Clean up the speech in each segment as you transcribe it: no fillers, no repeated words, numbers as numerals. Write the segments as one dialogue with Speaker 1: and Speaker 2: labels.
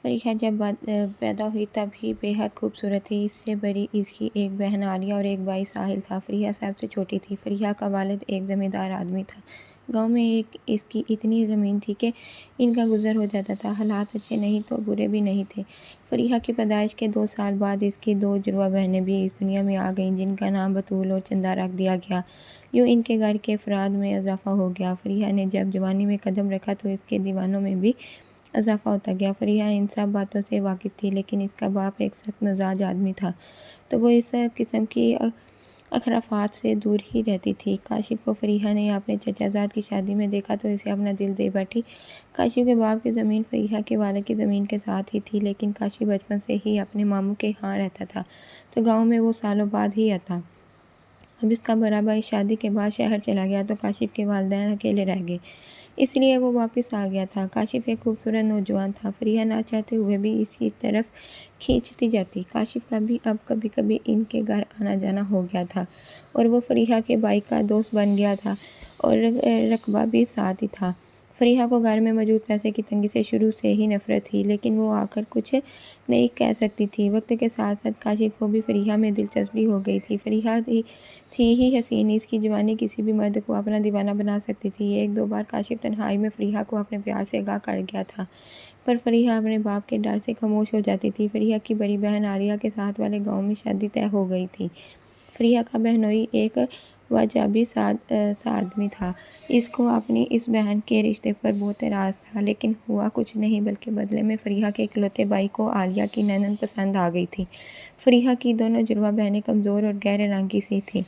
Speaker 1: فریحہ جب پیدا ہوئی تب ہی بے حد خوبصورت تھی۔ اس سے بڑی اس کی ایک بہن عالیہ اور ایک بھائی ساحل تھا۔ فریحہ سب سے چھوٹی تھی۔ فریحہ کا والد ایک زمیندار آدمی تھا۔ گاؤں میں اس کی اتنی زمین تھی کہ ان کا گزر ہو جاتا تھا۔ حالات اچھے نہیں تو برے بھی نہیں تھے۔ فریحہ کی پیدائش کے 2 سال بعد اس کی 2 جڑواں بہنیں بھی اس دنیا میں آ گئیں، جن کا نام بطول اور چندہ رکھ دیا گیا۔ یوں ان کے گھر کے افراد میں اضافہ ہو گیا۔ فریحہ نے جب جوانی میں قدم رکھا تو اس کے دیوانوں میں بھی اضافہ ہوتا گیا۔ فریحہ ان سب باتوں سے واقف تھی، لیکن اس کا باپ ایک سخت مزاج آدمی تھا، تو وہ اس قسم کی اخرافات سے دور ہی رہتی تھی۔ کاشف کو فریحہ نے اپنے چچا زاد کی شادی میں دیکھا تو اسے اپنا دل دے بیٹھی۔ کاشف کے باپ کی زمین فریحہ کے والد کی زمین کے ساتھ ہی تھی، لیکن کاشف بچپن سے ہی اپنے ماموں کے ہاں رہتا تھا، تو گاؤں میں وہ سالوں بعد ہی آتا۔ اب اس کا بڑا بھائی شادی کے بعد شہر چلا گیا تو کاشف کے والدین اکیلے رہ گئے، اس لیے وہ واپس آ گیا تھا۔ کاشف ایک خوبصورت نوجوان تھا۔ فریحہ نہ چاہتے ہوئے بھی اس کی طرف کھینچتی جاتی۔ کاشف کا بھی اب کبھی کبھی ان کے گھر آنا جانا ہو گیا تھا، اور وہ فریحہ کے بھائی کا دوست بن گیا تھا اور رقبہ بھی ساتھ ہی تھا۔ فریحہ کو گھر میں موجود پیسے کی تنگی سے شروع سے ہی نفرت تھی، لیکن وہ آ کر کچھ نہیں کہہ سکتی تھی۔ وقت کے ساتھ ساتھ کاشف کو بھی فریحہ میں دلچسپی ہو گئی تھی۔ فریحہ تھی ہی حسین، اس کی جوانی کسی بھی مرد کو اپنا دیوانہ بنا سکتی تھی۔ 1-2 بار کاشف تنہائی میں فریحہ کو اپنے پیار سے آگاہ کر گیا تھا، پر فریحہ اپنے باپ کے ڈر سے خاموش ہو جاتی تھی۔ فریحہ کی بڑی بہن عالیہ کے ساتھ والے گاؤں میں شادی طے ہو گئی تھی۔ فریحہ کا بہنوئی ایک واجبی آدمی تھا۔ اس کو اپنی اس بہن کے رشتے پر بہت اعتراض تھا، لیکن ہوا کچھ نہیں، بلکہ بدلے میں فریحہ کے اکلوتے بھائی کو عالیہ کی نند پسند آ گئی تھی۔ فریحہ کی دونوں جڑواں بہنیں کمزور اور گہرے رنگ کی سی تھیں،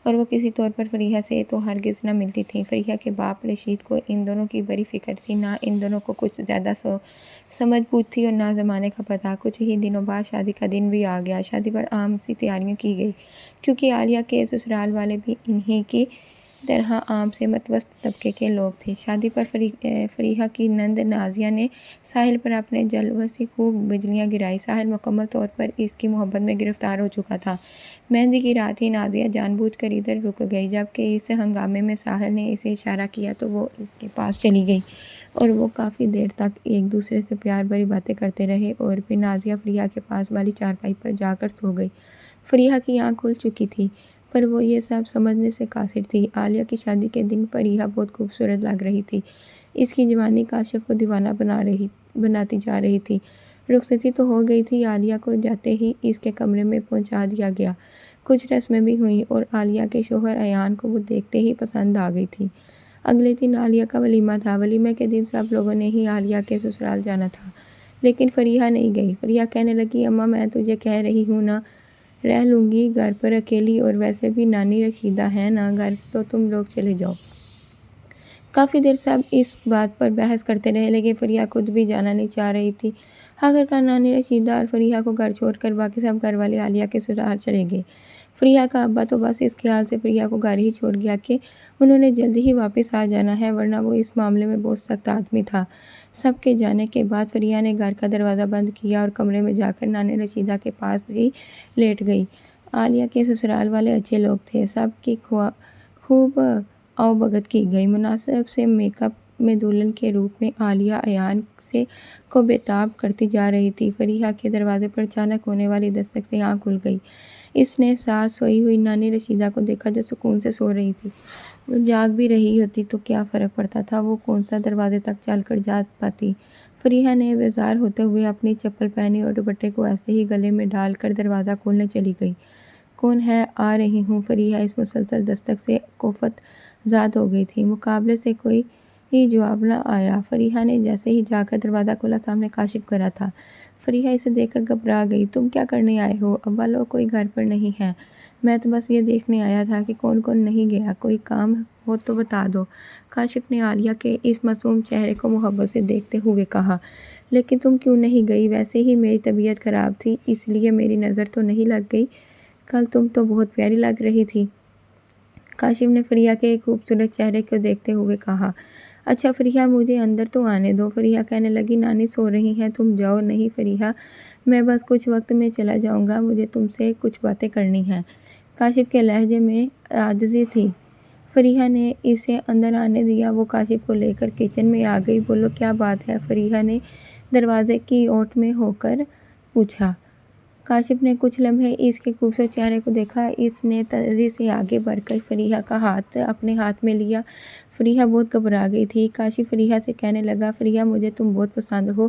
Speaker 1: اور وہ کسی طور پر فریحہ سے تو ہرگز نہ ملتی تھیں۔ فریحہ کے باپ رشید کو ان دونوں کی بڑی فکر تھی۔ نہ ان دونوں کو کچھ زیادہ سمجھ بوجھ تھی اور نہ زمانے کا پتہ۔ کچھ ہی دنوں بعد شادی کا دن بھی آ گیا۔ شادی پر عام سی تیاریاں کی گئی، کیونکہ عالیہ کے سسرال والے بھی انہی کی طرح عام سے متوسط طبقے کے لوگ تھے۔ شادی پر فریحہ کی نند نازیہ نے ساحل پر اپنے جلووں سے خوب بجلیاں گرائی۔ ساحل مکمل طور پر اس کی محبت میں گرفتار ہو چکا تھا۔ مہندی کی رات ہی نازیہ جان بوجھ کر ادھر رک گئی۔ جب کہ اس ہنگامے میں ساحل نے اسے اشارہ کیا تو وہ اس کے پاس چلی گئی، اور وہ کافی دیر تک ایک دوسرے سے پیار بھری باتیں کرتے رہے، اور پھر نازیہ فریحہ کے پاس والی چارپائی پر جا کر سو گئی۔ فریحہ کی آنکھ کھل چکی تھی، پر وہ یہ سب سمجھنے سے قاصر تھی۔ عالیہ کی شادی کے دن فریحہ بہت خوبصورت لگ رہی تھی۔ اس کی جوانی کاشف کو دیوانہ بناتی جا رہی تھی۔ رخصتی تو ہو گئی تھی۔ عالیہ کو جاتے ہی اس کے کمرے میں پہنچا دیا گیا۔ کچھ رسمیں بھی ہوئیں، اور عالیہ کے شوہر ایان کو وہ دیکھتے ہی پسند آ گئی تھی۔ اگلے دن عالیہ کا ولیمہ تھا۔ ولیمے کے دن سب لوگوں نے ہی عالیہ کے سسرال جانا تھا، لیکن فریحہ نہیں گئی۔ فریحہ کہنے لگی، اماں میں تجھے کہہ رہی ہوں نا، رہ لوں گی گھر پر اکیلی، اور ویسے بھی نانی رشیدہ ہے نا گھر، تو تم لوگ چلے جاؤ۔ کافی دیر سب اس بات پر بحث کرتے رہے، لیکن فریحہ خود بھی جانا نہیں چاہ رہی تھی۔ آخرکار نانی رشیدہ اور فریحہ کو گھر چھوڑ کر باقی سب گھر والے عالیہ کے سسرال چلے گئے۔ فریحہ کا ابا تو بس اس خیال سے فریحہ کو گھر ہی چھوڑ گیا کہ انہوں نے جلد ہی واپس آ جانا ہے، ورنہ وہ اس معاملے میں بہت سخت آدمی تھا۔ سب کے جانے کے بعد فریحہ نے گھر کا دروازہ بند کیا اور کمرے میں جا کر نانی رشیدہ کے پاس ہی لیٹ گئی۔ عالیہ کے سسرال والے اچھے لوگ تھے۔ سب کی خوب آؤ بھگت کی گئی۔ مناسب سے میک اپ میں دلہن کے روپ میں عالیہ ایان کو بےتاب کرتی جا رہی تھی۔ فریحہ کے دروازے پر اچانک ہونے والی دستک سے آنکھ کھل گئی۔ اس نے ساتھ سوئی ہوئی نانی رشیدہ کو دیکھا، جو سکون سے سو رہی تھی۔ وہ جاگ بھی رہی ہوتی تو کیا فرق پڑتا تھا، وہ کون سا دروازے تک چل کر جا پاتی۔ فریحہ نے بیزار ہوتے ہوئے اپنی چپل پہنی اور دوپٹے کو ایسے ہی گلے میں ڈال کر دروازہ کھولنے چلی گئی۔ کون ہے؟ آ رہی ہوں۔ فریحہ اس مسلسل دستک سے کوفت زاد ہو گئی تھی۔ مقابلے سے کوئی جواب نہ آیا۔ فریحہ نے جیسے ہی جا کر دروازہ کھولا، سامنے کاشف کھڑا تھا۔ فریحہ اسے دیکھ کر گھبرا گئی۔ تم کیا کرنے آئے ہو؟ ابا لوگ کوئی گھر پر نہیں ہیں، میں تو بس یہ دیکھنے آیا تھا کہ کون کون نہیں گیا، کوئی کام ہو تو بتا دو۔ کاشف نے عالیہ کے اس معصوم چہرے کو محبت سے دیکھتے ہوئے کہا، لیکن تم کیوں نہیں گئی؟ ویسے ہی میری طبیعت خراب تھی، اس لیے میری نظر تو نہیں لگ گئی، کل تم تو بہت پیاری لگ رہی تھی۔ کاشف نے فریحہ کے خوبصورت چہرے کو دیکھتے ہوئے کہا، اچھا فریحہ مجھے اندر تو آنے دو۔ فریحہ کہنے لگی، نانی سو رہی ہیں، تم جاؤ۔ نہیں فریحہ، میں بس کچھ وقت میں چلا جاؤں گا، مجھے تم سے کچھ باتیں کرنی ہیں۔ کاشف کے لہجے میں عاجزی تھی۔ فریحہ نے اسے اندر آنے دیا۔ وہ کاشف کو لے کر کچن میں آ گئی۔ بولو کیا بات ہے؟ فریحہ نے دروازے کی اوٹ میں ہو کر پوچھا۔ کاشف نے کچھ لمحے اس کے خوبصورت چہرے کو دیکھا۔ اس نے تیزی سے آگے بڑھ کر فریحہ کا ہاتھ اپنے ہاتھ میں لیا۔ فریحہ بہت گھبرا گئی تھی۔ کاشف فریحہ سے کہنے لگا، فریحہ مجھے تم بہت پسند ہو،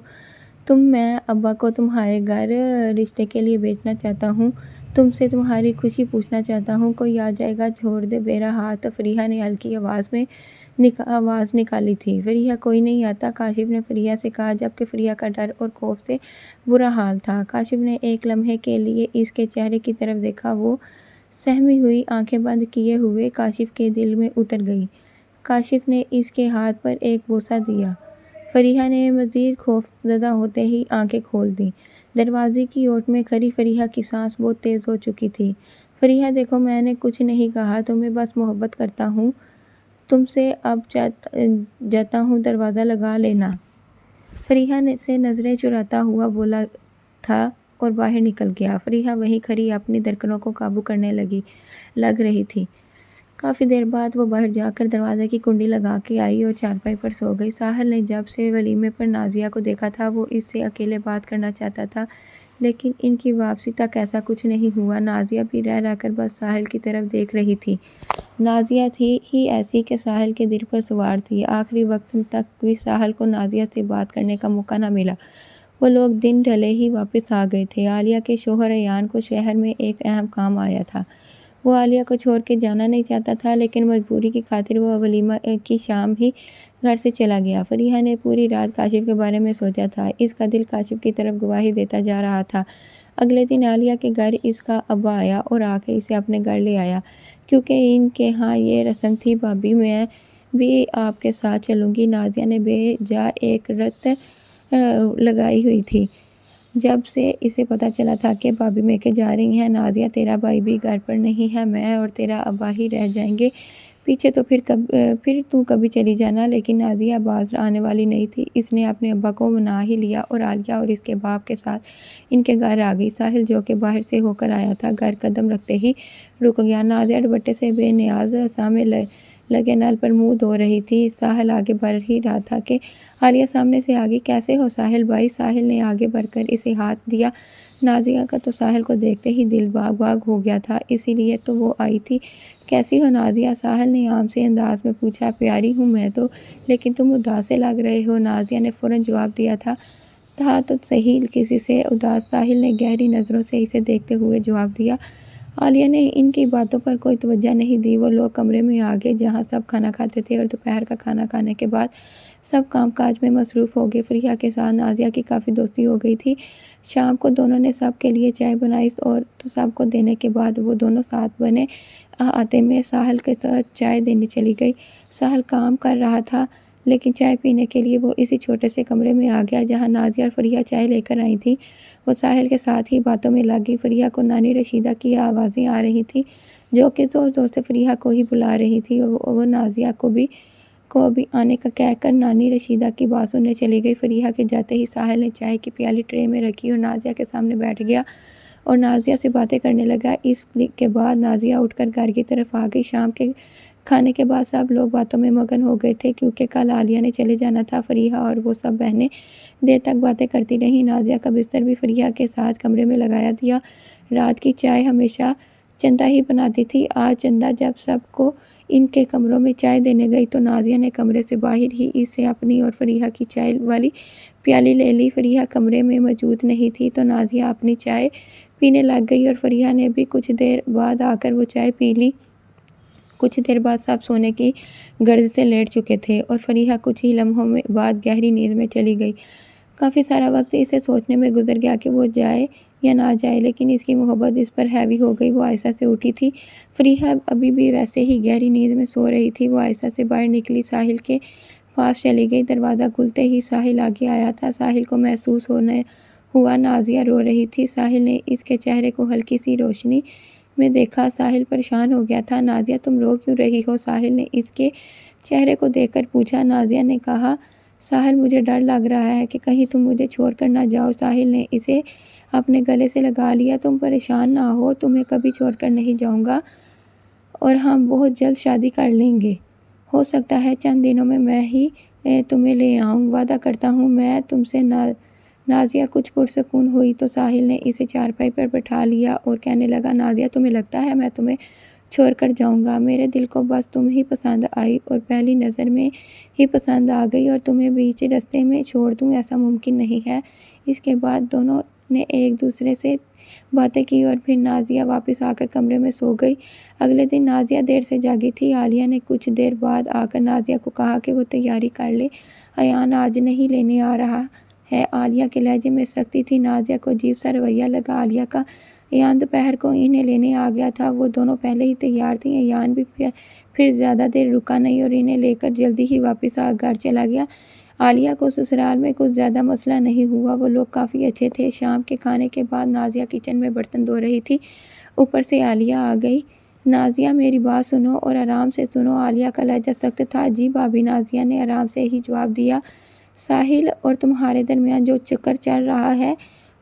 Speaker 1: میں ابا کو تمہارے گھر رشتے کے لیے بھیجنا چاہتا ہوں، تم سے تمہاری خوشی پوچھنا چاہتا ہوں، کوئی آ جائے گا، چھوڑ دے میرا ہاتھ۔ فریحہ نے ہلکی آواز نکالی تھی۔ فریحہ کوئی نہیں آتا، کاشف نے فریحہ سے کہا، جبکہ فریحہ کا ڈر اور خوف سے برا حال تھا۔ کاشف نے ایک لمحے کے لیے اس کے چہرے کی طرف دیکھا، وہ سہمی ہوئی آنکھیں بند کیے ہوئے کاشف کے دل میں اتر گئی۔ کاشف نے اس کے ہاتھ پر ایک بوسہ دیا۔ فریحہ نے مزید خوفزدہ ہوتے ہی آنکھیں کھول دیں۔ دروازے کی اوٹ میں کھڑی فریحہ کی سانس بہت تیز ہو چکی تھی۔ فریحہ دیکھو، میں نے کچھ نہیں کہا، تمہیں بس محبت کرتا ہوں، تم سے اب جاتا ہوں، دروازہ لگا لینا۔ فریحہ سے نظریں چراتا ہوا بولا تھا اور باہر نکل گیا۔ فریحہ وہیں کھڑی اپنی دھڑکنوں کو قابو کرنے لگ رہی تھی۔ کافی دیر بعد وہ باہر جا کر دروازے کی کنڈی لگا کے آئی اور چارپائی پر سو گئی۔ ساحل نے جب سے ولیمے پر نازیہ کو دیکھا تھا، وہ اس سے اکیلے بات کرنا چاہتا تھا، لیکن ان کی واپسی تک ایسا کچھ نہیں ہوا۔ نازیہ بھی رہ کر بس ساحل کی طرف دیکھ رہی تھی۔ نازیہ تھی ہی ایسی کہ ساحل کے دل پر سوار تھی۔ آخری وقت تک بھی ساحل کو نازیہ سے بات کرنے کا موقع نہ ملا۔ وہ لوگ دن ڈھلے ہی واپس آ گئے تھے۔ عالیہ کے شوہر ایان کو شہر میں ایک اہم کام آیا تھا۔ وہ عالیہ کو چھوڑ کے جانا نہیں چاہتا تھا، لیکن مجبوری کی خاطر وہ ولیمہ کی شام ہی گھر سے چلا گیا۔ فریحہ نے پوری رات کاشف کے بارے میں سوچا تھا۔ اس کا دل کاشف کی طرف گواہی دیتا جا رہا تھا۔ اگلے دن عالیہ کے گھر اس کا ابا آیا اور آ کے اسے اپنے گھر لے آیا، کیونکہ ان کے ہاں یہ رسم تھی۔ بھابی، میں بھی آپ کے ساتھ چلوں گی، نازیہ نے بے جا ایک رٹ لگائی ہوئی تھی۔ جب سے اسے پتہ چلا تھا کہ بھابی میکے جا رہی ہیں، نازیہ تیرا بھائی بھی گھر پر نہیں ہے، میں اور تیرا ابا ہی رہ جائیں گے پیچھے، تو پھر تو کبھی چلی جانا۔ لیکن نازیہ باز آنے والی نہیں تھی۔ اس نے اپنے ابا کو منا ہی لیا اور عالیہ اور اس کے باپ کے ساتھ ان کے گھر آ گئی۔ ساحل، جو کہ باہر سے ہو کر آیا تھا، گھر قدم رکھتے ہی رک گیا۔ نازیہ دوپٹے سے بے نیاز سامنے لگے نل پر منہ دھو رہی تھی۔ ساحل آگے بڑھ ہی رہا تھا کہ عالیہ سامنے سے آگئی۔ کیسے ہو ساحل بھائی؟ ساحل نے آگے بڑھ کر اسے ہاتھ دیا۔ نازیہ کا تو ساحل کو دیکھتے ہی دل باغ باغ ہو گیا تھا، اسی لیے تو وہ آئی تھی۔ کیسی ہو نازیہ؟ ساحل نے عام سے انداز میں پوچھا۔ پیاری ہوں میں تو، لیکن تم اداس سے لگ رہے ہو۔ نازیہ نے فوراً جواب دیا، تھا تو صحیح، کسی سے اداس؟ ساحل نے گہری نظروں سے اسے دیکھتے ہوئے جواب دیا۔ عالیہ نے ان کی باتوں پر کوئی توجہ نہیں دی۔ وہ لوگ کمرے میں آ گئے جہاں سب کھانا کھاتے تھے، اور دوپہر کا کھانا کھانے کے بعد سب کام کاج میں مصروف ہو گئے۔ فریحہ کے ساتھ نازیہ کی کافی دوستی ہو گئی تھی۔ شام کو دونوں نے سب کے لیے چائے بنائی اور تو سب کو دینے کے بعد وہ دونوں ساتھ بنے آتے میں ساحل کے ساتھ چائے دینے چلی گئی۔ ساحل کام کر رہا تھا، لیکن چائے پینے کے لیے وہ اسی چھوٹے سے کمرے میں آ گیا جہاں نازیہ اور فریحہ چائے لے کر آئی تھیں۔ وہ ساحل کے ساتھ ہی باتوں میں لگ گئی۔ فریحہ کو نانی رشیدہ کی آوازیں آ رہی تھیں، جو کہ زور زور سے فریحہ کو ہی بلا رہی تھی۔ وہ نازیہ کو بھی آنے کا کہہ کر نانی رشیدہ کی بات سننے چلی گئی۔ فریحہ کے جاتے ہی ساحل نے چائے کی پیالی ٹرے میں رکھی اور نازیہ کے سامنے بیٹھ گیا اور نازیہ سے باتیں کرنے لگا۔ اس کے بعد نازیہ اٹھ کر گھر کی طرف آ گئی۔ شام کے کھانے کے بعد سب لوگ باتوں میں مگن ہو گئے تھے، کیونکہ کل عالیہ نے چلے جانا تھا۔ فریحہ اور وہ سب بہنیں دیر تک باتیں کرتی رہیں۔ نازیہ کا بستر بھی فریحہ کے ساتھ کمرے میں لگایا دیا۔ رات کی چائے ہمیشہ چندہ ہی بناتی تھی۔ آج چندہ جب سب کو ان کے کمروں میں چائے دینے گئی تو نازیہ نے کمرے سے باہر ہی اسے اپنی اور فریحہ کی چائے والی پیالی لے لی۔ فریحہ کمرے میں موجود نہیں تھی تو نازیہ اپنی چائے پینے لگ گئی اور فریحہ نے بھی کچھ دیر بعد آ کر وہ چائے پی لی۔ کچھ دیر بعد سب سونے کی غرض سے لیٹ چکے تھے اور فریحہ کچھ ہی لمحوں بعد گہری نیند میں چلی گئی۔ کافی سارا وقت اسے سوچنے میں گزر گیا کہ وہ جائے یا نہ جائے، لیکن اس کی محبت اس پر ہیوی ہو گئی۔ وہ آہستہ سے اٹھی تھی۔ فریحہ ابھی بھی ویسے ہی گہری نیند میں سو رہی تھی۔ وہ آہستہ سے باہر نکلی، ساحل کے پاس چلی گئی۔ دروازہ کھلتے ہی ساحل آگے آیا تھا۔ ساحل کو محسوس ہوا نازیہ رو رہی تھی۔ ساحل نے اس کے چہرے کو ہلکی سی روشنی میں دیکھا۔ ساحل پریشان ہو گیا تھا۔ نازیہ، تم رو کیوں رہی ہو؟ ساحل نے اس کے چہرے کو دیکھ کر پوچھا۔ نازیہ نے کہا، ساحل مجھے ڈر لگ رہا ہے کہ کہیں تم مجھے چھوڑ کر نہ جاؤ۔ ساحل نے اسے اپنے گلے سے لگا لیا۔ تم پریشان نہ ہو، تمہیں کبھی چھوڑ کر نہیں جاؤں گا اور ہم بہت جلد شادی کر لیں گے۔ ہو سکتا ہے چند دنوں میں ہی تمہیں لے آؤں۔ وعدہ کرتا ہوں میں تم سے نازیہ کچھ پرسکون ہوئی تو ساحل نے اسے چارپائی پر بٹھا لیا اور کہنے لگا، نازیہ تمہیں لگتا ہے میں تمہیں چھوڑ کر جاؤں گا؟ میرے دل کو بس تم ہی پسند آئی اور پہلی نظر میں ہی پسند آ گئی، اور تمہیں بیچ راستے میں چھوڑ دوں ایسا ممکن نہیں ہے۔ اس کے بعد دونوں نے ایک دوسرے سے باتیں کی اور پھر نازیہ واپس آ کر کمرے میں سو گئی۔ اگلے دن نازیہ دیر سے جاگی تھی۔ عالیہ نے کچھ دیر بعد آ کر نازیہ کو کہا کہ وہ تیاری کر لے، ایان آج نہیں لینے آ رہا ہے۔ عالیہ کے لہجے میں سختی تھی۔ نازیہ کو عجیب سا رویہ لگا عالیہ کا۔ ایان دوپہر کو انہیں لینے آ گیا تھا، وہ دونوں پہلے ہی تیار تھیں۔ ایان بھی پھر زیادہ دیر رکا نہیں اور انہیں لے کر جلدی ہی واپس گھر چلا گیا۔ عالیہ کو سسرال میں کچھ زیادہ مسئلہ نہیں ہوا، وہ لوگ کافی اچھے تھے۔ شام کے کھانے کے بعد نازیہ کچن میں برتن دھو رہی تھی، اوپر سے عالیہ آ گئی۔ نازیہ میری بات سنو اور آرام سے سنو۔ عالیہ کا لہجہ سخت تھا۔ جی بھابی، نازیہ نے آرام سے ہی جواب دیا۔ ساحل اور تمہارے درمیان جو چکر چل رہا ہے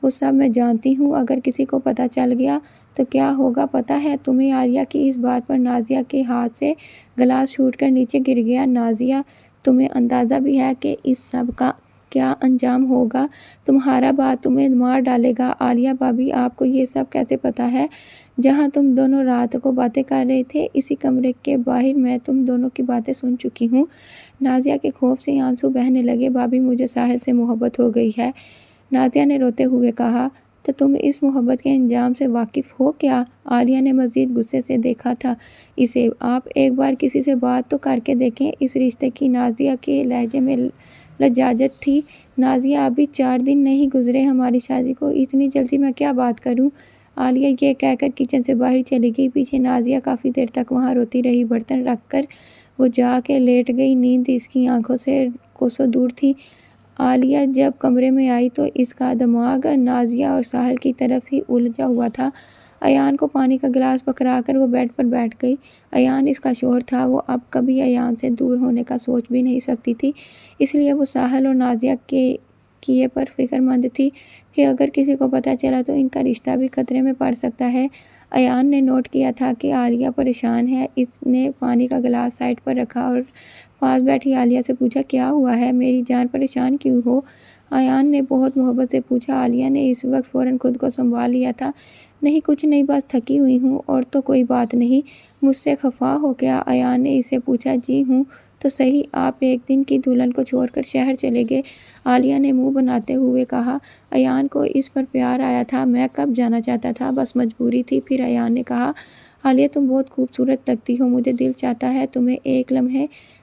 Speaker 1: وہ سب میں جانتی ہوں، اگر کسی کو پتہ چل گیا تو کیا ہوگا پتہ ہے تمہیں؟ عالیہ کی اس بات پر نازیہ کے ہاتھ سے گلاس چھوٹ کر نیچے گر گیا۔ نازیہ، تمہیں اندازہ بھی ہے کہ اس سب کا کیا انجام ہوگا؟ تمہارا باپ تمہیں مار ڈالے گا۔ عالیہ بھابی، آپ کو یہ سب کیسے پتہ ہے؟ جہاں تم دونوں رات کو باتیں کر رہے تھے اسی کمرے کے باہر میں تم دونوں کی باتیں سن چکی ہوں۔ نازیہ کے خوف سے آنسو بہنے لگے۔ بھابی، مجھے ساحل سے محبت ہو گئی ہے، نازیہ نے روتے ہوئے کہا۔ تو تم اس محبت کے انجام سے واقف ہو کیا؟ عالیہ نے مزید غصے سے دیکھا تھا اسے۔ آپ ایک بار کسی سے بات تو کر کے دیکھیں اس رشتے کی۔ نازیہ کے لہجے میں لجاجت تھی۔ نازیہ، ابھی 4 دن نہیں گزرے ہماری شادی کو، اتنی جلدی میں کیا بات کروں؟ عالیہ یہ کہہ کر کچن سے باہر چلی گئی۔ پیچھے نازیہ کافی دیر تک وہاں روتی رہی۔ برتن رکھ کر وہ جا کے لیٹ گئی۔ نیند اس کی آنکھوں سے کوسوں دور تھی۔ عالیہ جب کمرے میں آئی تو اس کا دماغ نازیہ اور ساحل کی طرف ہی الجھا ہوا تھا۔ ایان کو پانی کا گلاس پکڑا کر وہ بیڈ پر بیٹھ گئی۔ ایان اس کا شوہر تھا، وہ اب کبھی ایان سے دور ہونے کا سوچ بھی نہیں سکتی تھی، اس لیے وہ ساحل اور نازیہ کے کیے پر فکر مند تھی کہ اگر کسی کو پتہ چلا تو ان کا رشتہ بھی خطرے میں پڑ سکتا ہے۔ ایان نے نوٹ کیا تھا کہ عالیہ پریشان ہے۔ اس نے پانی کا گلاس سائڈ پر رکھا اور پاس بیٹھی عالیہ سے پوچھا، کیا ہوا ہے میری جان، پریشان کیوں ہو؟ ایان نے بہت محبت سے پوچھا۔ عالیہ نے اس وقت فوراً خود کو سنبھال لیا تھا۔ نہیں کچھ نہیں، بس تھکی ہوئی ہوں، اور تو کوئی بات نہیں۔ مجھ سے خفا ہو کیا؟ ایان نے اس سے پوچھا۔ جی ہوں تو صحیح، آپ ایک دن کی دلہن کو چھوڑ کر شہر چلے گئے، عالیہ نے منہ بناتے ہوئے کہا۔ ایان کو اس پر پیار آیا تھا۔ میں کب جانا چاہتا تھا، بس مجبوری تھی۔ پھر ایان نے کہا، عالیہ تم بہت خوبصورت لگتی ہو، مجھے دل چاہتا ہے تمہیں ایک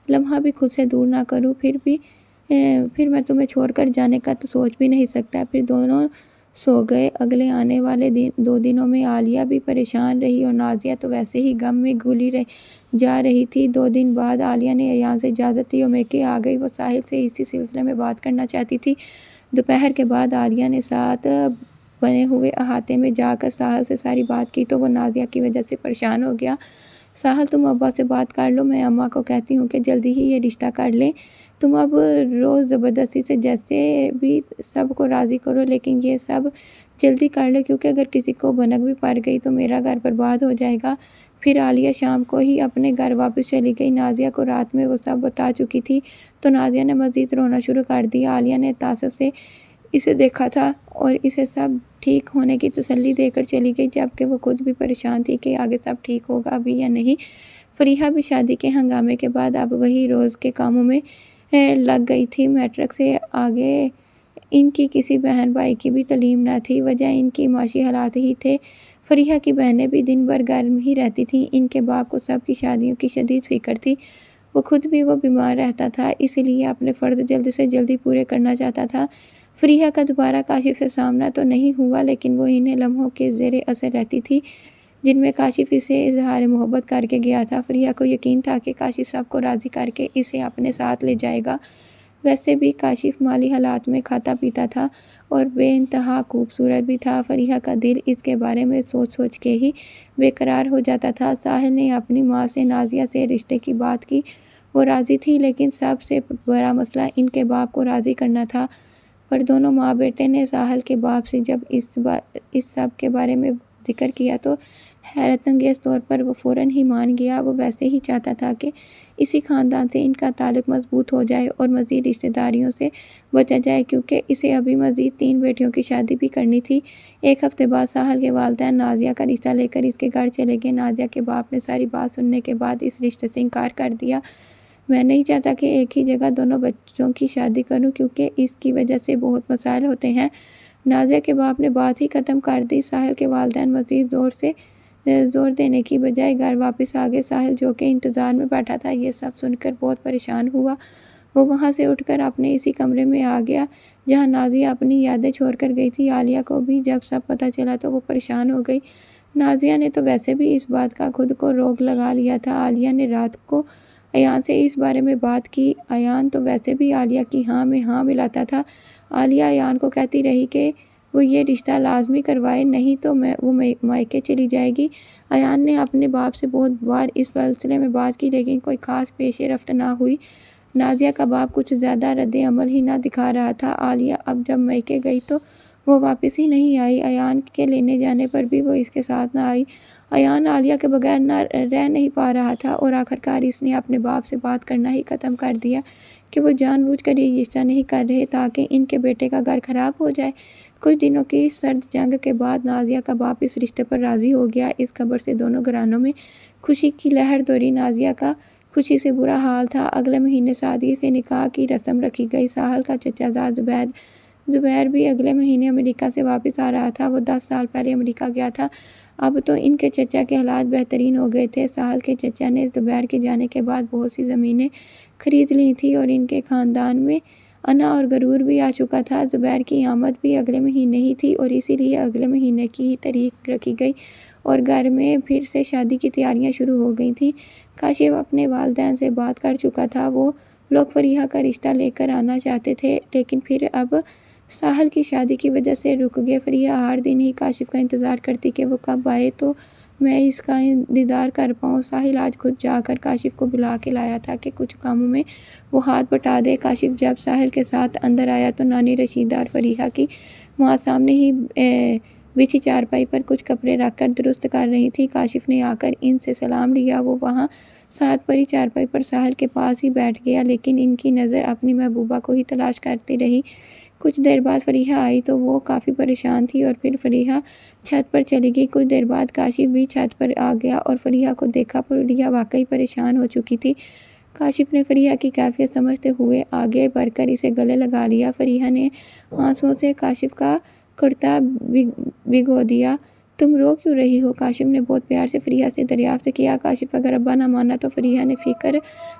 Speaker 1: لمحہ بھی خود سے دور نہ کروں، پھر میں تمہیں چھوڑ کر جانے کا تو سوچ بھی نہیں سکتا۔ پھر دونوں سو گئے۔ اگلے آنے والے 2 دنوں میں عالیہ بھی پریشان رہی اور نازیہ تو ویسے ہی غم میں گھلی جا رہی تھی۔ 2 دن بعد عالیہ نے ایان سے اجازت لی اور میکے آ گئی۔ وہ ساحل سے اسی سلسلے میں بات کرنا چاہتی تھی۔ دوپہر کے بعد عالیہ نے ساتھ بنے ہوئے احاطے میں جا کر ساحل سے ساری بات کی تو وہ نازیہ کی وجہ سے پریشان ہو گیا۔ ساحل، تم ابا سے بات کر لو، میں اماں کو کہتی ہوں کہ جلدی ہی یہ رشتہ کر لیں۔ تم اب روز زبردستی سے جیسے بھی سب کو راضی کرو، لیکن یہ سب جلدی کر لو، کیونکہ اگر کسی کو بھنک بھی پڑ گئی تو میرا گھر برباد ہو جائے گا۔ پھر عالیہ شام کو ہی اپنے گھر واپس چلی گئی۔ نازیہ کو رات میں وہ سب بتا چکی تھی تو نازیہ نے مزید رونا شروع کر دیا۔ عالیہ نے تعصب سے اسے دیکھا تھا اور اسے سب ٹھیک ہونے کی تسلی دے کر چلی گئی، جبکہ وہ خود بھی پریشان تھی کہ آگے سب ٹھیک ہوگا بھی یا نہیں۔ فریحہ بھی شادی کے ہنگامے کے بعد اب وہی روز کے کاموں میں لگ گئی تھی۔ میٹرک سے آگے ان کی کسی بہن بھائی کی بھی تعلیم نہ تھی، وجہ ان کی معاشی حالات ہی تھے۔ فریحہ کی بہنیں بھی دن بھر گھر ہی رہتی تھیں۔ ان کے باپ کو سب کی شادیوں کی شدید فکر تھی، خود بھی وہ بیمار رہتا تھا، اس لیے اپنے فرض جلد سے جلدی پورے کرنا چاہتا تھا۔ فریحہ کا دوبارہ کاشف سے سامنا تو نہیں ہوا، لیکن وہ انہیں لمحوں کے زیر اثر رہتی تھی جن میں کاشف اسے اظہار محبت کر کے گیا تھا۔ فریحہ کو یقین تھا کہ کاشف سب کو راضی کر کے اسے اپنے ساتھ لے جائے گا۔ ویسے بھی کاشف مالی حالات میں کھاتا پیتا تھا اور بے انتہا خوبصورت بھی تھا۔ فریحہ کا دل اس کے بارے میں سوچ سوچ کے ہی بے قرار ہو جاتا تھا۔ ساحل نے اپنی ماں سے نازیہ سے رشتے کی بات کی، وہ راضی تھی، لیکن سب سے بڑا مسئلہ ان کے باپ کو راضی کرنا تھا۔ پر دونوں ماں بیٹے نے ساحل کے باپ سے جب اس سب کے بارے میں ذکر کیا تو حیرت انگیز طور پر وہ فوراً ہی مان گیا۔ وہ ویسے ہی چاہتا تھا کہ اسی خاندان سے ان کا تعلق مضبوط ہو جائے اور مزید رشتہ داریوں سے بچا جائے، کیونکہ اسے ابھی مزید 3 بیٹیوں کی شادی بھی کرنی تھی۔ ایک ہفتے بعد ساحل کے والدین نازیہ کا رشتہ لے کر اس کے گھر چلے گئے۔ نازیہ کے باپ نے ساری بات سننے کے بعد اس رشتے سے انکار کر دیا۔ میں نہیں چاہتا کہ ایک ہی جگہ دونوں بچوں کی شادی کروں، کیونکہ اس کی وجہ سے بہت مسائل ہوتے ہیں۔ نازیہ کے باپ نے بات ہی ختم کر دی۔ ساحل کے والدین مزید زور دینے کی بجائے گھر واپس آ گئے۔ ساحل، جو کہ انتظار میں بیٹھا تھا، یہ سب سن کر بہت پریشان ہوا۔ وہ وہاں سے اٹھ کر اپنے اسی کمرے میں آ گیا جہاں نازیہ اپنی یادیں چھوڑ کر گئی تھی۔ عالیہ کو بھی جب سب پتہ چلا تو وہ پریشان ہو گئی۔ نازیہ نے تو ویسے بھی اس بات کا خود کو روک لگا لیا تھا۔ عالیہ نے رات کو ایان سے اس بارے میں بات کی۔ ایان تو ویسے بھی عالیہ کی ہاں میں ہاں ملاتا تھا۔ عالیہ ایان کو کہتی رہی کہ وہ یہ رشتہ لازمی کروائے، نہیں تو وہ مائکے چلی جائے گی۔ ایان نے اپنے باپ سے بہت بار اس سلسلے میں بات کی، لیکن کوئی خاص پیش رفت نہ ہوئی۔ نازیہ کا باپ کچھ زیادہ رد عمل ہی نہ دکھا رہا تھا۔ عالیہ اب جب مائکے گئی تو وہ واپس ہی نہیں آئی۔ ایان کے لینے جانے پر بھی وہ اس کے ساتھ نہ آئی۔ ایان عالیہ کے بغیر رہ نہیں پا رہا تھا اور آخرکار اس نے اپنے باپ سے بات کرنا ہی ختم کر دیا کہ وہ جان بوجھ کر یہ رشتہ نہیں کر رہے تاکہ ان کے بیٹے کا گھر خراب ہو جائے۔ کچھ دنوں کی سرد جنگ کے بعد نازیہ کا باپ اس رشتے پر راضی ہو گیا۔ اس خبر سے دونوں گھرانوں میں خوشی کی لہر دوڑی۔ نازیہ کا خوشی سے برا حال تھا۔ اگلے مہینے سادگی سے نکاح کی رسم رکھی گئی۔ ساحل کا چچا زاد زبیر بھی اگلے مہینے امریکہ سے واپس آ رہا تھا۔ وہ 10 سال پہلے امریکہ گیا تھا۔ اب تو ان کے چچا کے حالات بہترین ہو گئے تھے۔ ساحل کے چچا نے زبیر کے جانے کے بعد بہت سی زمینیں خرید لی تھیں اور ان کے خاندان میں انا اور غرور بھی آ چکا تھا۔ زبیر کی آمد بھی اگلے مہینے ہی تھی اور اسی لیے اگلے مہینے کی ہی تاریخ رکھی گئی اور گھر میں پھر سے شادی کی تیاریاں شروع ہو گئی تھیں۔ کاشف اپنے والدین سے بات کر چکا تھا۔ وہ لوگ فریحہ کا رشتہ لے کر آنا چاہتے تھے، لیکن پھر اب ساحل کی شادی کی وجہ سے رک گئے۔ فریحہ ہر دن ہی کاشف کا انتظار کرتی کہ وہ کب آئے تو میں اس کا دیدار کر پاؤں۔ ساحل آج خود جا کر کاشف کو بلا کے لایا تھا کہ کچھ کاموں میں وہ ہاتھ بٹا دے۔ کاشف جب ساحل کے ساتھ اندر آیا تو نانی رشیدہ اور فریحہ کی ماں سامنے ہی بچھی چارپائی پر کچھ کپڑے رکھ کر درست کر رہی تھی۔ کاشف نے آ کر ان سے سلام لیا۔ وہ وہاں ساتھ پڑی چارپائی پر ساحل کے پاس ہی بیٹھ گیا، لیکن ان کی نظر اپنی محبوبہ کو ہی تلاش کرتی رہی۔ کچھ دیر بعد فریحہ آئی تو وہ کافی پریشان تھی اور پھر فریحہ چھت پر چلی گئی۔ کچھ دیر بعد کاشف بھی چھت پر آ گیا اور فریحہ کو دیکھا۔ فریحہ واقعی پریشان ہو چکی تھی۔ کاشف نے فریحہ کی کیفیت سمجھتے ہوئے آگے بڑھ کر اسے گلے لگا لیا۔ فریحہ نے آنسوؤں سے کاشف کا کرتا بھگو دیا۔ تم رو کیوں رہی ہو؟ کاشف نے بہت پیار سے فریحہ سے دریافت کیا۔ کاشف اگر ابا نہ مانا تو فریحہ نے فکر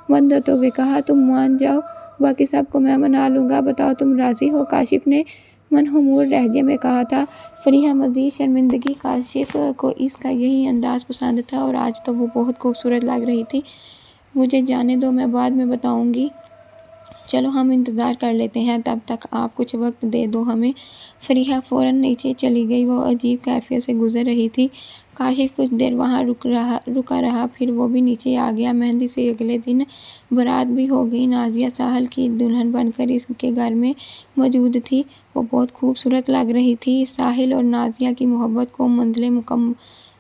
Speaker 1: مند ہوتے ہوئے کہا، تم مان جاؤ، باقی سب کو میں منا لوں گا، بتاؤ تم راضی ہو؟ کاشف نے منہمور لہجے میں کہا تھا۔ فریحہ مزید شرمندگی۔ کاشف کو اس کا یہی انداز پسند تھا اور آج تو وہ بہت خوبصورت لگ رہی تھی۔ مجھے جانے دو، میں بعد میں بتاؤں گی۔ چلو ہم انتظار کر لیتے ہیں، تب تک آپ کچھ وقت دے دو ہمیں۔ فریحہ فوراً نیچے چلی گئی۔ وہ عجیب کیفیت سے گزر رہی تھی۔ کاشف کچھ دیر وہاں رکا رہا، پھر وہ بھی نیچے آ گیا۔ مہندی سے اگلے دن بارات بھی ہو گئی۔ نازیہ ساحل کی دلہن بن کر اس کے گھر میں موجود تھی۔ وہ بہت خوبصورت لگ رہی تھی۔ ساحل اور نازیہ کی محبت کو منزل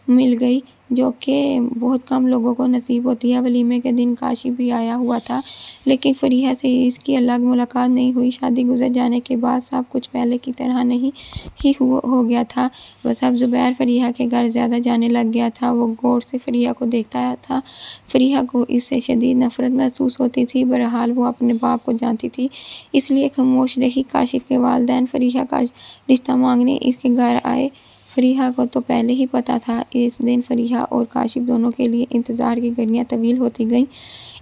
Speaker 1: مل گئی، جو کہ بہت کم لوگوں کو نصیب ہوتی ہے۔ ولیمے کے دن کاشف بھی آیا ہوا تھا، لیکن فریحہ سے اس کی الگ ملاقات نہیں ہوئی۔ شادی گزر جانے کے بعد سب کچھ پہلے کی طرح نہیں ہی ہو گیا تھا۔ بس اب زبیر فریحہ کے گھر زیادہ جانے لگ گیا تھا۔ وہ غور سے فریحہ کو دیکھتا تھا۔ فریحہ کو اس سے شدید نفرت محسوس ہوتی تھی۔ بہرحال وہ اپنے باپ کو جانتی تھی، اس لیے خاموش رہی۔ کاشف کے والدین فریحہ کا رشتہ مانگنے اس کے گھر آئے۔ فریحہ کو تو پہلے ہی پتہ تھا۔ اس دن فریحہ اور کاشف دونوں کے لیے انتظار کی گھڑیاں طویل ہوتی گئیں۔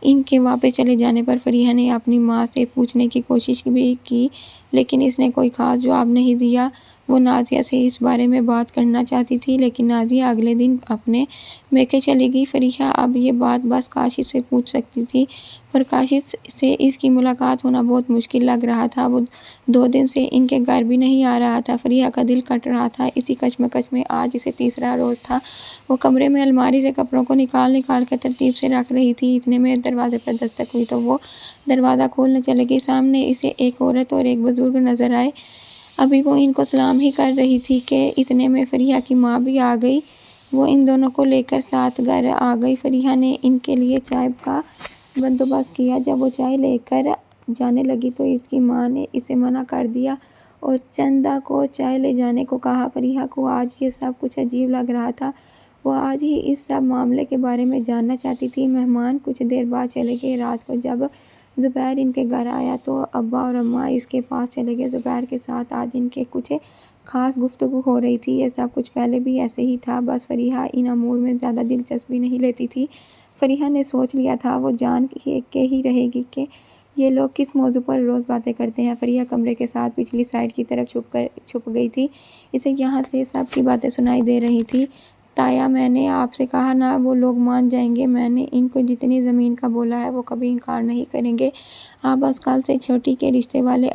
Speaker 1: ان کے واپس چلے جانے پر فریحہ نے اپنی ماں سے پوچھنے کی کوشش بھی کی، لیکن اس نے کوئی خاص جواب نہیں دیا۔ وہ نازیہ سے اس بارے میں بات کرنا چاہتی تھی، لیکن نازیہ اگلے دن اپنے میکے چلی گئی۔ فریحہ اب یہ بات بس کاشف سے پوچھ سکتی تھی، پر کاشف سے اس کی ملاقات ہونا بہت مشکل لگ رہا تھا۔ وہ 2 دن سے ان کے گھر بھی نہیں آ رہا تھا۔ فریحہ کا دل کٹ رہا تھا۔ اسی کشمکش میں آج اسے تیسرا روز تھا۔ وہ کمرے میں الماری سے کپڑوں کو نکال کر ترتیب سے رکھ رہی تھی۔ اتنے میں دروازے پر دستک ہوئی تو وہ دروازہ کھولنے چلی گئی۔ سامنے اسے ایک عورت اور ایک بزرگ نظر آئے۔ ابھی وہ ان کو سلام ہی کر رہی تھی کہ اتنے میں فریحہ کی ماں بھی آ گئی۔ وہ ان دونوں کو لے کر ساتھ گھر آ گئی۔ فریحہ نے ان کے لیے چائے کا بندوبست کیا۔ جب وہ چائے لے کر جانے لگی تو اس کی ماں نے اسے منع کر دیا اور چندا کو چائے لے جانے کو کہا۔ فریحہ کو آج یہ سب کچھ عجیب لگ رہا تھا۔ وہ آج ہی اس سب معاملے کے بارے میں جاننا چاہتی تھی۔ مہمان کچھ دیر بعد چلے گئے۔ رات کو جب زبیر ان کے گھر آیا تو ابا اور اماں اس کے پاس چلے گئے۔ زبیر کے ساتھ آج ان کے کچھ خاص گفتگو ہو رہی تھی۔ یہ سب کچھ پہلے بھی ایسے ہی تھا، بس فریحہ ان امور میں زیادہ دلچسپی نہیں لیتی تھی۔ فریحہ نے سوچ لیا تھا، وہ جان کے ہی رہے گی کہ یہ لوگ کس موضوع پر روز باتیں کرتے ہیں۔ فریحہ کمرے کے ساتھ پچھلی سائیڈ کی طرف چھپ گئی تھی۔ اسے یہاں سے سب کی باتیں سنائی دے رہی تھیں۔ تایا، میں نے آپ سے کہا نا، وہ لوگ مان جائیں گے۔ میں نے ان کو جتنی زمین کا بولا ہے وہ کبھی انکار نہیں کریں گے۔ آپ بس کل سے چھوٹی کے رشتے والے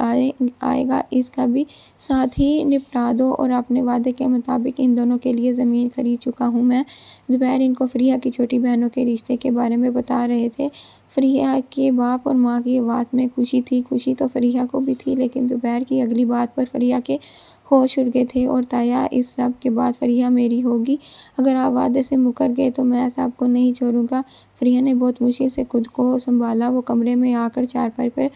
Speaker 1: آئے گا، اس کا بھی ساتھ ہی نپٹا دو، اور اپنے وعدے کے مطابق ان دونوں کے لیے زمین خرید چکا ہوں میں۔ زبیر ان کو فریحہ کی چھوٹی بہنوں کے رشتے کے بارے میں بتا رہے تھے۔ فریحہ کے باپ اور ماں کی بات میں خوشی تھی۔ خوشی تو فریحہ کو بھی تھی، لیکن زبیر کی اگلی بات پر فریحہ کے ہوش اڑ گئے تھے۔ اور تایا، اس سب کے بعد فریحہ میری ہوگی۔ اگر آپ وعدے سے مکر گئے تو میں سب کو نہیں چھوڑوں گا۔ فریحہ نے بہت مشکل سے خود کو سنبھالا۔ وہ کمرے میں آ کر چارپائی پر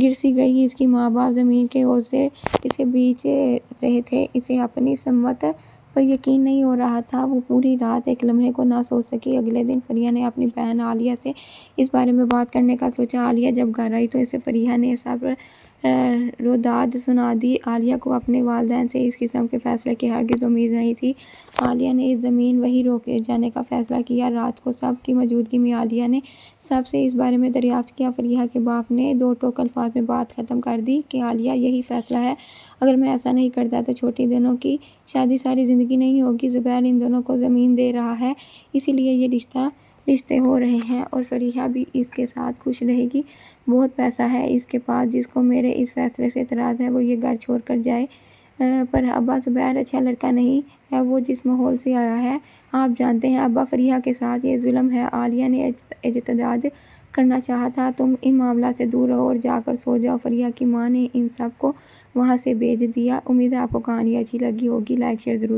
Speaker 1: گر سی گئی۔ اس کی ماں باپ زمین کے عوض سے اسے بیچ رہے تھے۔ اسے اپنی سمت پر یقین نہیں ہو رہا تھا۔ وہ پوری رات ایک لمحے کو نہ سو سکی۔ اگلے دن فریحہ نے اپنی بہن عالیہ سے اس بارے میں بات کرنے کا سوچا۔ عالیہ جب گھر آئی تو اسے فریحہ نے سب روداد سنا دی۔ عالیہ کو اپنے والدین سے اس قسم کے فیصلے کی ہرگز امید نہیں تھی۔ عالیہ نے اس زمین وہیں روکے جانے کا فیصلہ کیا۔ رات کو سب کی موجودگی میں عالیہ نے سب سے اس بارے میں دریافت کیا۔ فریحہ کے باپ نے دو ٹوک الفاظ میں بات ختم کر دی کہ عالیہ، یہی فیصلہ ہے۔ اگر میں ایسا نہیں کرتا تو چھوٹی دونوں کی شادی ساری زندگی نہیں ہوگی۔ زبیر ان دونوں کو زمین دے رہا ہے، اسی لیے یہ رشتے ہو رہے ہیں، اور فریحہ بھی اس کے ساتھ خوش رہے گی۔ بہت پیسہ ہے اس کے پاس۔ جس کو میرے اس فیصلے سے اعتراض ہے وہ یہ گھر چھوڑ کر جائے۔ پر ابا، زبیر اچھا لڑکا نہیں ہے، وہ جس ماحول سے آیا ہے آپ جانتے ہیں۔ ابا، فریحہ کے ساتھ یہ ظلم ہے۔ عالیہ نے احتجاج کرنا چاہا تھا۔ تم ان معاملات سے دور رہو اور جا کر سو جاؤ۔ فریحہ کی ماں نے ان سب کو وہاں سے بھیج دیا۔ امید ہے آپ کو کہانی اچھی لگی ہوگی۔ لائک شیئر ضرور